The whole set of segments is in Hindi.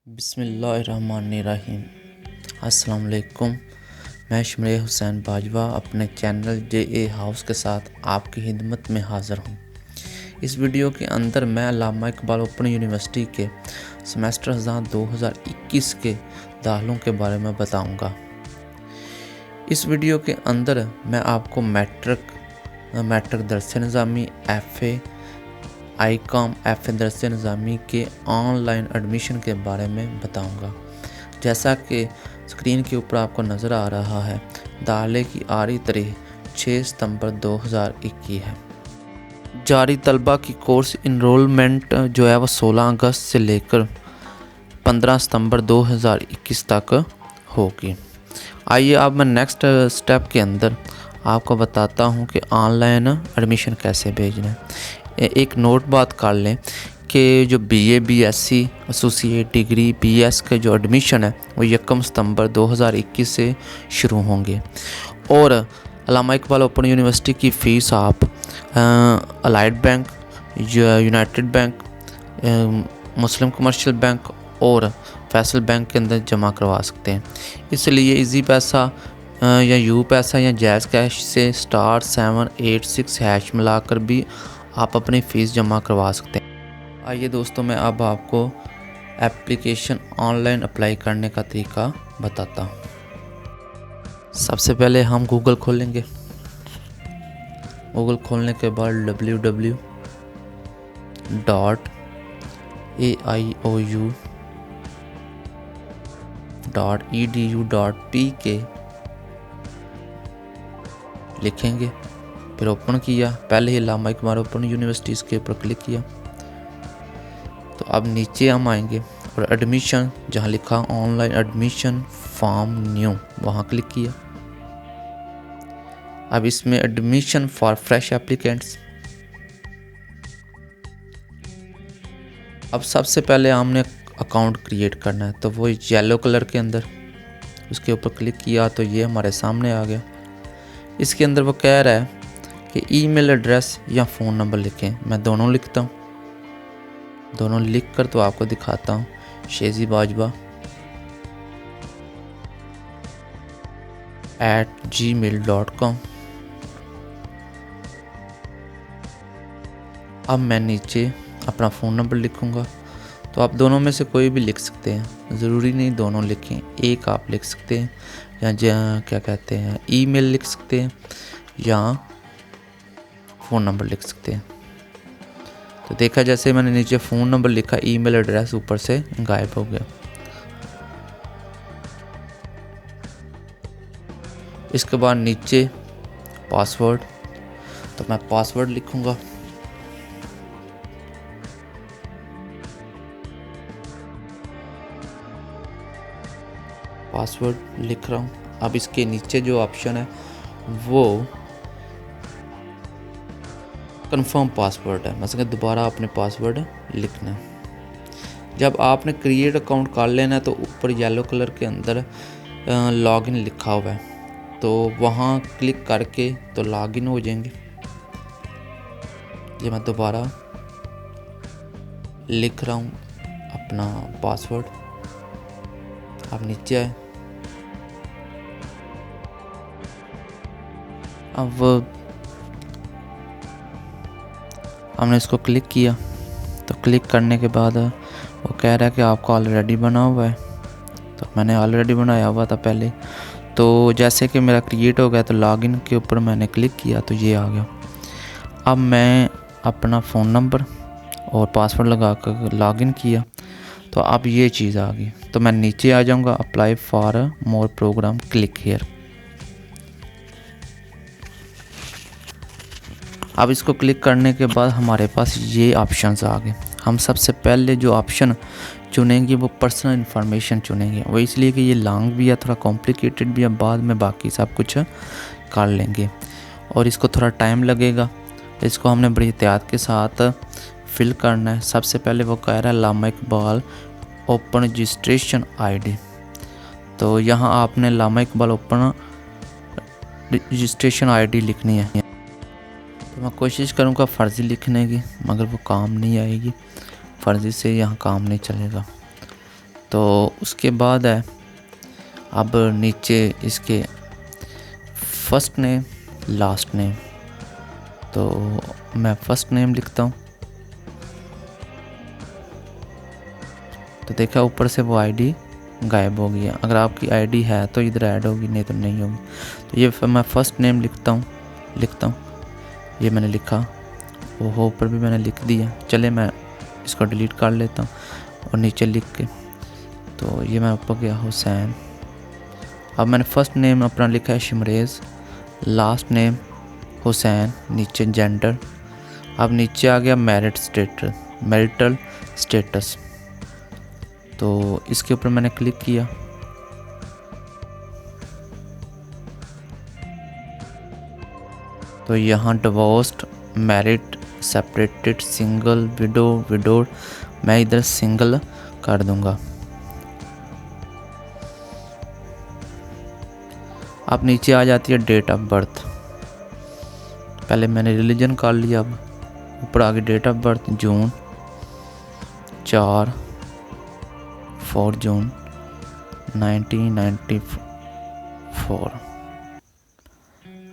बिस्मिल्लाहिर्रहमानिर्रहीम। अस्सलाम वालेकुम। मैं शमरे हुसैन बाजवा अपने चैनल JA हाउस के साथ आपकी खिदमत में हाज़िर हूँ। इस वीडियो के अंदर मैं अल्लामा इकबाल ओपन यूनिवर्सिटी के सेमेस्टर 2021 के दाखिलों के बारे में बताऊँगा। इस वीडियो के अंदर मैं आपको मैट्रिक दरस निज़ामी FA ICOM FA दरस निज़ामी के ऑनलाइन एडमिशन के बारे में बताऊंगा। जैसा कि स्क्रीन के ऊपर आपको नज़र आ रहा है, दाखिले की आखिरी तारीख 6 सितंबर 2021 है। जारी तलबा की कोर्स इनरोलमेंट जो है वो 16 अगस्त से लेकर 15 सितंबर 2021 तक होगी। आइए अब मैं नेक्स्ट स्टेप के अंदर आपको बताता हूं कि ऑनलाइन एडमिशन कैसे भेजना है। एक नोट बात कर लें कि जो BA BSc associate degree BS के जो एडमिशन है वो 1 सितंबर 2021 से शुरू होंगे और अल्लामा इकबाल ओपन यूनिवर्सिटी की फ़ीस आप अलाइड बैंक, यूनाइटेड बैंक, मुस्लिम कमर्शियल बैंक और फैसल बैंक के अंदर जमा करवा सकते हैं। इसलिए इजी पैसा या यू पैसा या जैज़ कैश से *786# मिलाकर भी आप अपनी फ़ीस जमा करवा सकते हैं। आइए दोस्तों, मैं अब आपको एप्लीकेशन ऑनलाइन अप्लाई करने का तरीका बताता हूँ। सबसे पहले हम गूगल खोलेंगे। गूगल खोलने के बाद www.aiou.edu.pk लिखेंगे, फिर ओपन किया। पहले ही अल्लामा इकबाल ओपन यूनिवर्सिटीज़ के ऊपर क्लिक किया तो अब नीचे हम आएंगे और एडमिशन जहाँ लिखा ऑनलाइन एडमिशन फॉर्म न्यू, वहाँ क्लिक किया। अब इसमें एडमिशन फॉर फ्रेश एप्लीकेंट्स। अब सबसे पहले हमने अकाउंट क्रिएट करना है, तो वो येलो कलर के अंदर उसके ऊपर क्लिक किया तो ये हमारे सामने आ गया। इसके अंदर वो कह रहा है कि ईमेल एड्रेस या फ़ोन नंबर लिखें। मैं दोनों लिखता हूँ, दोनों लिख कर तो आपको दिखाता हूँ। शेजी बाजवा @gmail.com। अब मैं नीचे अपना फ़ोन नंबर लिखूँगा, तो आप दोनों में से कोई भी लिख सकते हैं, ज़रूरी नहीं दोनों लिखें, एक आप लिख सकते हैं या क्या कहते हैं ईमेल लिख सकते हैं या फ़ोन नंबर लिख सकते हैं। तो देखा जैसे मैंने नीचे फ़ोन नंबर लिखा, ईमेल एड्रेस ऊपर से गायब हो गया। इसके बाद नीचे पासवर्ड, तो मैं पासवर्ड लिखूँगा। पासवर्ड लिख रहा हूँ। अब इसके नीचे जो ऑप्शन है वो कंफर्म पासवर्ड है, मतलब दोबारा अपने पासवर्ड लिखना है। जब आपने क्रिएट अकाउंट कर लेना है तो ऊपर येलो कलर के अंदर लॉगिन लिखा हुआ है, तो वहाँ क्लिक करके तो लॉगिन हो जाएंगे। ये मैं दोबारा लिख रहा हूँ अपना पासवर्ड। अब नीचे आए, अब हमने इसको क्लिक किया तो क्लिक करने के बाद वो कह रहा है कि आपका ऑलरेडी बना हुआ है, तो मैंने ऑलरेडी बनाया हुआ था पहले। तो जैसे कि मेरा क्रिएट हो गया तो लॉगिन के ऊपर मैंने क्लिक किया तो ये आ गया। अब मैं अपना फ़ोन नंबर और पासवर्ड लगा कर लॉगिन किया तो अब ये चीज़ आ गई। तो मैं नीचे आ जाऊंगा, apply for more program, click here. अब इसको क्लिक करने के बाद हमारे पास ये ऑप्शंस आ गए। हम सबसे पहले जो ऑप्शन चुनेंगे वो पर्सनल इन्फॉर्मेशन चुनेंगे। वो इसलिए कि ये लॉन्ग भी है, थोड़ा कॉम्प्लिकेटेड भी है, बाद में बाकी सब कुछ कर लेंगे और इसको थोड़ा टाइम लगेगा। इसको हमने बड़ी एहतियात के साथ फिल करना है। सबसे पहले वो कह रहा है अल्लामा इकबाल ओपन रजिस्ट्रेशन ID, तो यहाँ आपने अल्लामा इकबाल ओपन रजिस्ट्रेशन ID लिखनी है। तो मैं कोशिश करूँगा फ़र्ज़ी लिखने की, मगर वो काम नहीं आएगी, फ़र्ज़ी से यहाँ काम नहीं चलेगा। तो उसके बाद है अब नीचे इसके फर्स्ट नेम लास्ट नेम, तो मैं फर्स्ट नेम लिखता हूँ। तो देखा ऊपर से वो आईडी गायब हो गया। अगर आपकी आईडी है तो इधर ऐड होगी, नहीं तो नहीं होगी। तो ये मैं फर्स्ट नेम लिखता हूँ। ये मैंने लिखा, वो ऊपर भी मैंने लिख दिया। चले मैं इसको डिलीट कर लेता हूँ और नीचे लिख के, तो ये मैं ऊपर गया हुसैन। अब मैंने फर्स्ट नेम अपना लिखा है शिमरेज़, लास्ट नेम हुसैन, नीचे जेंडर। अब नीचे आ गया मैरिटल स्टेटस, तो इसके ऊपर मैंने क्लिक किया। तो यहाँ divorced, married, separated, single, widowed, मैं इधर सिंगल कर दूंगा। अब नीचे आ जाती है डेट ऑफ बर्थ। पहले मैंने रिलीजन कर लिया, अब ऊपर आगे डेट ऑफ बर्थ जून 4 जून 1994।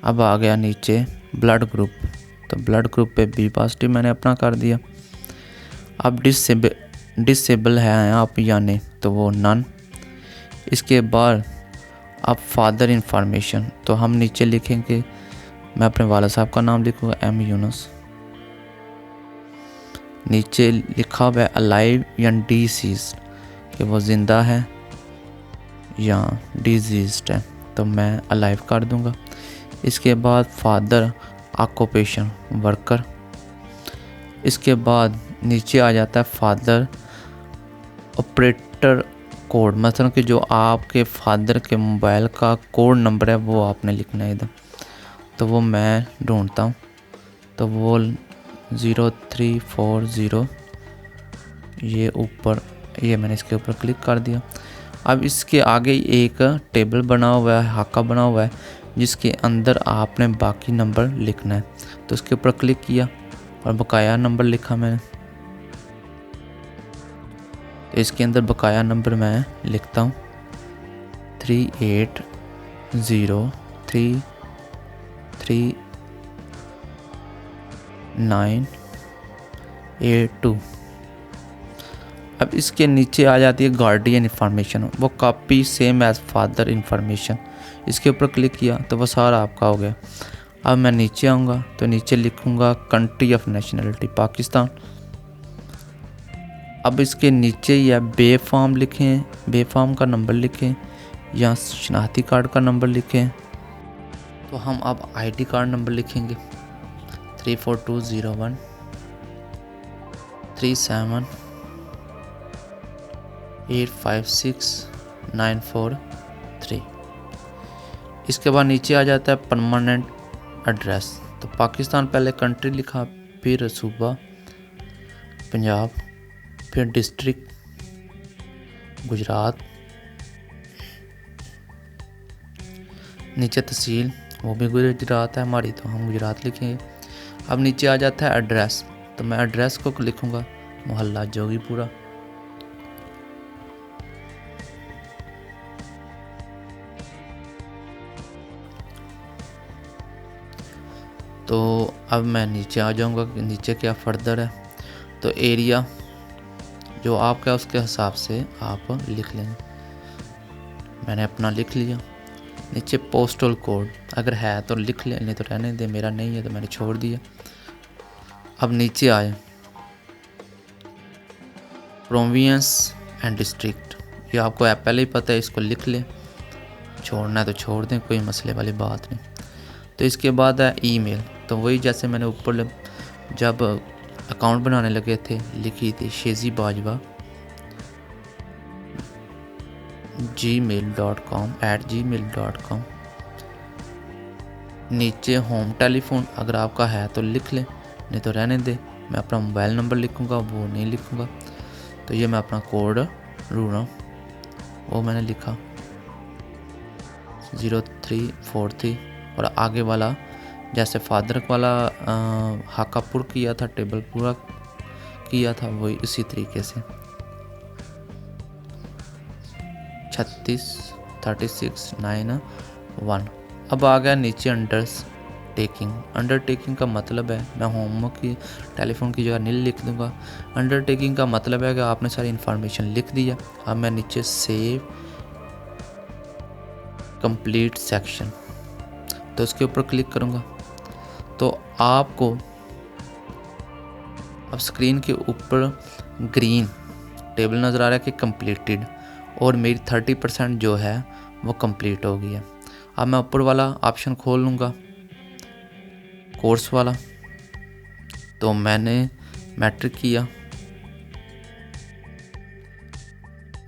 अब आ गया नीचे ब्लड ग्रुप, तो ब्लड ग्रुप पे बी पॉजिटिव मैंने अपना कर दिया। अब डिसेबल है आप या नहीं, तो वो नन। इसके बाद अब फादर इंफॉर्मेशन, तो हम नीचे लिखेंगे, मैं अपने वाला साहब का नाम लिखूँगा एम यूनुस। नीचे लिखा हुआ है अलाइव या डिसीज़, कि वो ज़िंदा है या डिजीज़्ड है, तो मैं अलाइव कर दूंगा। इसके बाद फादर ऑक्यूपेशन वर्कर। इसके बाद नीचे आ जाता है फादर ऑपरेटर कोड, मतलब कि जो आपके फादर के मोबाइल का कोड नंबर है वो आपने लिखना है इधर, तो वो मैं ढूंढता हूँ। तो वो 0340, ये ऊपर, ये मैंने इसके ऊपर क्लिक कर दिया। अब इसके आगे एक टेबल बना हुआ है, हाका बना हुआ है, जिसके अंदर आपने बाकी नंबर लिखना है। तो उसके ऊपर क्लिक किया और बकाया नंबर लिखा मैंने। तो इसके अंदर बकाया नंबर मैं लिखता हूँ 38033982। अब इसके नीचे आ जाती है गार्डियन इंफॉर्मेशन, वो copy same as father information. इसके ऊपर क्लिक किया तो वो सारा आपका हो गया। अब मैं नीचे आऊँगा तो नीचे लिखूँगा कंट्री ऑफ नेशनलिटी पाकिस्तान। अब इसके नीचे या बे फॉर्म लिखें, बे फॉर्म का नंबर लिखें या शनाख्ती कार्ड का नंबर लिखें। तो हम अब आईडी कार्ड नंबर लिखेंगे 34201 37856956943। इसके बाद नीचे आ जाता है परमानेंट एड्रेस, तो पाकिस्तान पहले कंट्री लिखा, फिर सूबा पंजाब, फिर डिस्ट्रिक्ट गुजरात, नीचे तहसील, वो भी गुजरात है हमारी, तो हम गुजरात लिखेंगे। अब नीचे आ जाता है एड्रेस, तो मैं एड्रेस को लिखूँगा मोहल्ला जोगीपुरा। तो अब मैं नीचे आ जाऊँगा कि नीचे क्या फर्दर है। तो एरिया जो आपका है उसके हिसाब से आप लिख लेंगे। मैंने अपना लिख लिया। नीचे पोस्टल कोड अगर है तो लिख ले, नहीं तो रहने दे, मेरा नहीं है तो मैंने छोड़ दिया। अब नीचे आए प्रोविंस एंड डिस्ट्रिक्ट, ये आपको पहले ही पता है, इसको लिख लें, छोड़ना है तो छोड़ दें, कोई मसले वाली बात नहीं। तो इसके बाद है ईमेल, तो वही जैसे मैंने ऊपर जब अकाउंट बनाने लगे थे लिखी थी शेजी बाजवा gmail.com। नीचे होम टेलीफोन अगर आपका है तो लिख लें, नहीं तो रहने दे। मैं अपना मोबाइल नंबर लिखूँगा, वो नहीं लिखूँगा। तो ये मैं अपना कोड ढूंढ रहा हूँ, वो मैंने लिखा 0343, और आगे वाला जैसे फादर वाला हाकापुर किया था, टेबल पूरा किया था, वही इसी तरीके से। 3691। अब आ गया नीचे अंडरटेकिंग। अंडरटेकिंग का मतलब है, मैं होमवर्क की टेलीफोन की जगह नील लिख दूंगा। अंडरटेकिंग का मतलब है कि आपने सारी इन्फॉर्मेशन लिख दिया। अब मैं नीचे सेव कंप्लीट सेक्शन, तो इसके ऊपर क्लिक करूंगा तो आपको अब स्क्रीन के ऊपर ग्रीन टेबल नज़र आ रहा है कि कंप्लीटेड, और मेरी 30% जो है वो कंप्लीट हो गई है। अब मैं ऊपर वाला ऑप्शन खोल लूँगा, कोर्स वाला, तो मैंने मैट्रिक किया,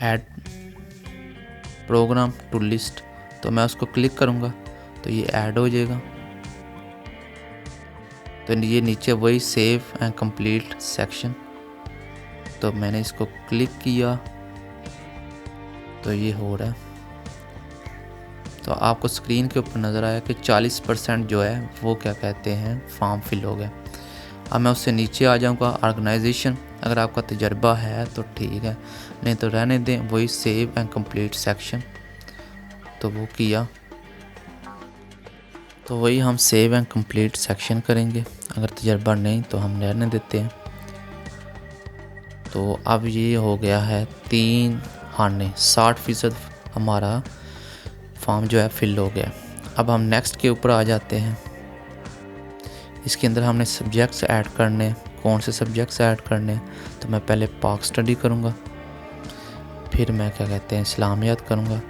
ऐड प्रोग्राम टू लिस्ट, तो मैं उसको क्लिक करूँगा तो ये ऐड हो जाएगा। तो ये नीचे वही सेव एंड कंप्लीट सेक्शन, तो मैंने इसको क्लिक किया तो ये हो रहा है। तो आपको स्क्रीन के ऊपर नज़र आया कि 40% जो है वो क्या कहते हैं फॉर्म फिल हो गया। अब मैं उससे नीचे आ जाऊंगा ऑर्गेनाइजेशन। अगर आपका तजर्बा है तो ठीक है, नहीं तो रहने दें। वही सेव एंड कंप्लीट सेक्शन, तो वो किया, तो वही हम सेव एंड कंप्लीट सेक्शन करेंगे। अगर तजर्बा नहीं तो हम रहने देते हैं। तो अब ये हो गया है 3 खाने, 60% हमारा फॉर्म जो है फिल हो गया। अब हम नेक्स्ट के ऊपर आ जाते हैं। इसके अंदर हमने सब्जेक्ट्स ऐड करने, कौन से सब्जेक्ट्स ऐड करने, तो मैं पहले पाक स्टडी करूँगा, फिर मैं क्या कहते हैं इस्लामियात करूँगा,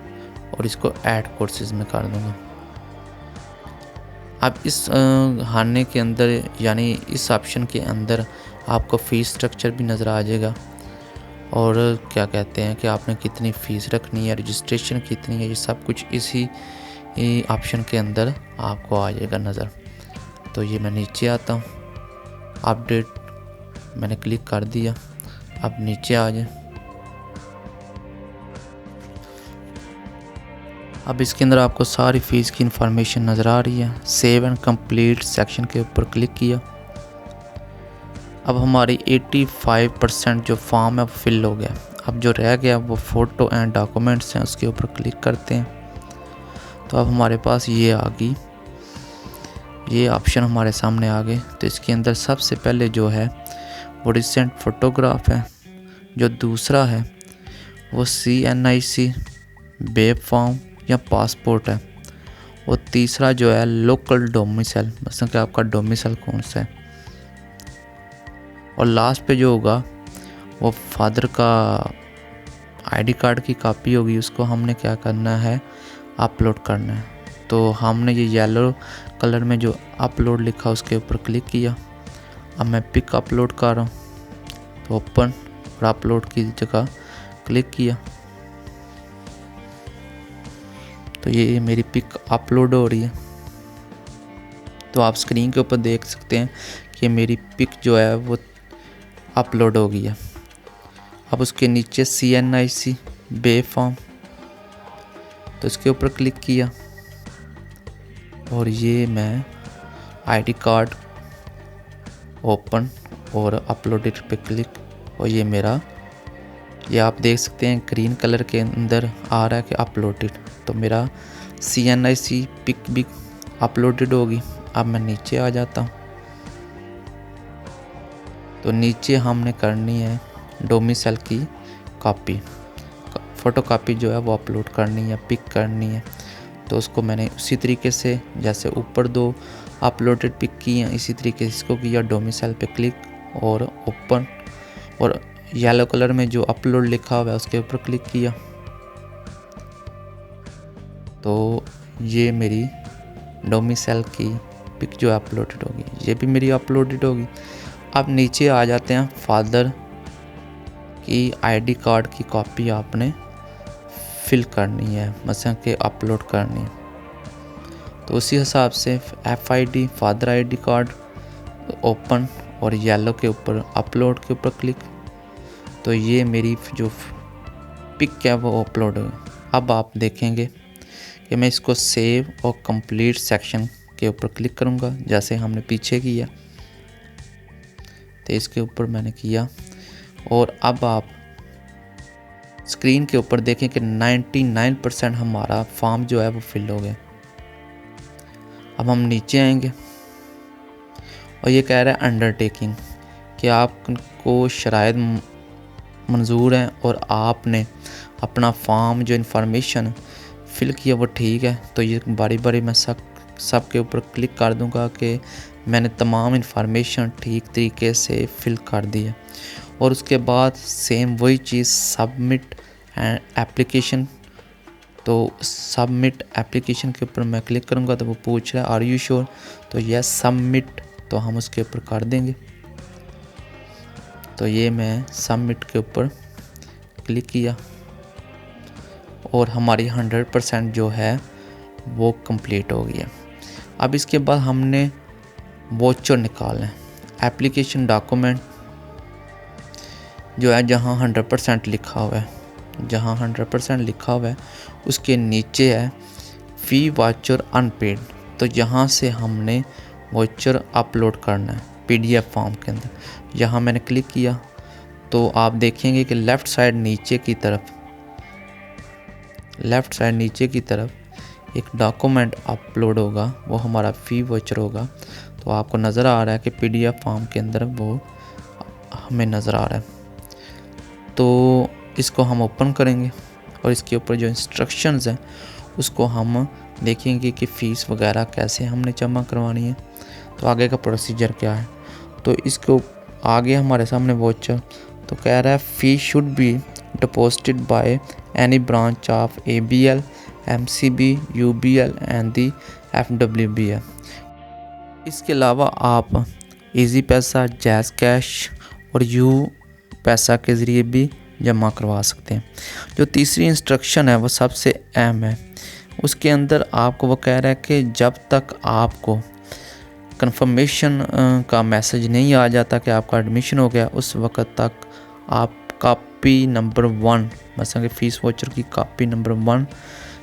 और इसको ऐड कोर्सेज में कर दूँगा। अब इस खाने के अंदर यानी इस ऑप्शन के अंदर आपको फ़ीस स्ट्रक्चर भी नज़र आ जाएगा, और क्या कहते हैं कि आपने कितनी फ़ीस रखनी है, रजिस्ट्रेशन कितनी है, ये सब कुछ इसी ऑप्शन के अंदर आपको आ जाएगा नज़र। तो ये मैं नीचे आता हूँ, अपडेट मैंने क्लिक कर दिया। अब नीचे आ जाए, अब इसके अंदर आपको सारी फ़ीस की इंफॉर्मेशन नज़र आ रही है। सेव एंड कंप्लीट सेक्शन के ऊपर क्लिक किया। अब हमारी 85% जो फॉर्म है वो फिल हो गया। अब जो रह गया वो फ़ोटो एंड डॉक्यूमेंट्स हैं, उसके ऊपर क्लिक करते हैं। तो अब हमारे पास ये आ गई, ये ऑप्शन हमारे सामने आ गए। तो इसके अंदर सबसे पहले जो है वो रिसेंट फ़ोटोग्राफ है, जो दूसरा है वो CNIC बेब फॉर्म या पासपोर्ट है, और तीसरा जो है लोकल डोमिसाइल, मतलब कि आपका डोमिसाइल कौन सा है, और लास्ट पे जो होगा वो फादर का आईडी कार्ड की कॉपी होगी, उसको हमने क्या करना है अपलोड करना है। तो हमने ये येलो कलर में जो अपलोड लिखा उसके ऊपर क्लिक किया। अब मैं पिक अपलोड कर रहा हूँ, तो ओपन और अपलोड की जगह क्लिक किया, तो ये मेरी पिक अपलोड हो रही है। तो आप स्क्रीन के ऊपर देख सकते हैं कि मेरी पिक जो है वो अपलोड हो गई है। अब उसके नीचे CNIC बे फॉर्म, तो इसके ऊपर क्लिक किया, और ये मैं आईडी कार्ड ओपन और अपलोडेड पे क्लिक, और ये मेरा, ये आप देख सकते हैं ग्रीन कलर के अंदर आ रहा है कि अपलोडेड। तो मेरा CNIC पिक भी अपलोडेड होगी। अब मैं नीचे आ जाता हूँ, तो नीचे हमने करनी है डोमिसाइल की कॉपी, फ़ोटो कॉपी जो है वो अपलोड करनी है, पिक करनी है। तो उसको मैंने उसी तरीके से जैसे ऊपर 2 अपलोडेड पिक की हैं, इसी तरीके से इसको किया, डोमिसाइल पे क्लिक और ओपन, और येलो कलर में जो अपलोड लिखा हुआ है उसके ऊपर क्लिक किया। तो ये मेरी डोमिसाइल की पिक जो अपलोडेड होगी, ये भी मेरी अपलोडेड होगी। अब नीचे आ जाते हैं, फादर की आईडी कार्ड की कॉपी आपने फिल करनी है, मतलब कि अपलोड करनी है। तो उसी हिसाब से FID father ID card open और येलो के ऊपर अपलोड के ऊपर क्लिक, तो ये मेरी जो पिक है वो अपलोड हो। अब आप देखेंगे कि मैं इसको सेव और कंप्लीट सेक्शन के ऊपर क्लिक करूँगा, जैसे हमने पीछे किया। तो इसके ऊपर मैंने किया, और अब आप स्क्रीन के ऊपर देखें कि 99% हमारा फॉर्म जो है वो फिल हो गया। अब हम नीचे आएंगे और ये कह रहा है अंडरटेकिंग कि आपको शराइत मंजूर हैं और आपने अपना फॉर्म जो इन्फॉर्मेशन फिल किया वो ठीक है। तो ये बारी बारी मैं सब के ऊपर क्लिक कर दूंगा कि मैंने तमाम इन्फॉर्मेशन ठीक तरीके से फिल कर दी है। और उसके बाद सेम वही चीज़ सबमिट एप्लीकेशन, तो सबमिट एप्लीकेशन के ऊपर मैं क्लिक करूँगा तो वो पूछ रहा है आर यू श्योर, तो यस सबमिट, तो हम उसके ऊपर कर देंगे। तो ये मैं सबमिट के ऊपर क्लिक किया और हमारी 100% जो है वो कंप्लीट हो गई है। अब इसके बाद हमने वाउचर निकालना है। एप्लीकेशन डॉक्यूमेंट जो है जहाँ 100% लिखा हुआ है, जहाँ 100% लिखा हुआ है उसके नीचे है फ़ी वाउचर अनपेड, तो यहाँ से हमने वाउचर अपलोड करना है PDF फॉर्म के अंदर। यहाँ मैंने क्लिक किया तो आप देखेंगे कि लेफ़्ट साइड नीचे की तरफ एक डॉक्यूमेंट अपलोड होगा, वो हमारा फ़ी वाउचर होगा। तो आपको नज़र आ रहा है कि PDF फॉर्म के अंदर वो हमें नज़र आ रहा है। तो इसको हम ओपन करेंगे और इसके ऊपर जो इंस्ट्रक्शंस हैं उसको हम देखेंगे कि फ़ीस वगैरह कैसे हमने जमा करवानी है, तो आगे का प्रोसीजर क्या है। तो इसको आगे हमारे सामने वाउचर तो कह रहा है fee should be deposited by any branch of ABL, MCB, UBL and the FWBL। इसके अलावा आप इजी पैसा, जैज़ कैश और यू पैसा के ज़रिए भी जमा करवा सकते हैं। जो तीसरी इंस्ट्रक्शन है वो सबसे अहम है। उसके अंदर आपको वो कह रहा है कि जब तक आपको कंफर्मेशन का मैसेज नहीं आ जाता कि आपका एडमिशन हो गया, उस वक़्त तक आप कॉपी नंबर 1 मतलब कि फ़ीस वाउचर की कॉपी नंबर 1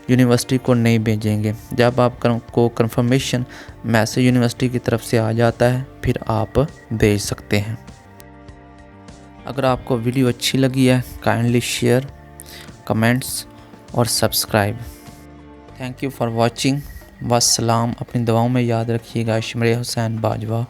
यूनिवर्सिटी को नहीं भेजेंगे। जब आपको कंफर्मेशन मैसेज यूनिवर्सिटी की तरफ से आ जाता है फिर आप भेज सकते हैं। अगर आपको वीडियो अच्छी लगी है काइंडली शेयर, कमेंट्स और subscribe. Thank you for watching. वस्सलाम। अपनी दुआओं में याद रखिएगा। शुमरे हुसैन बाजवा।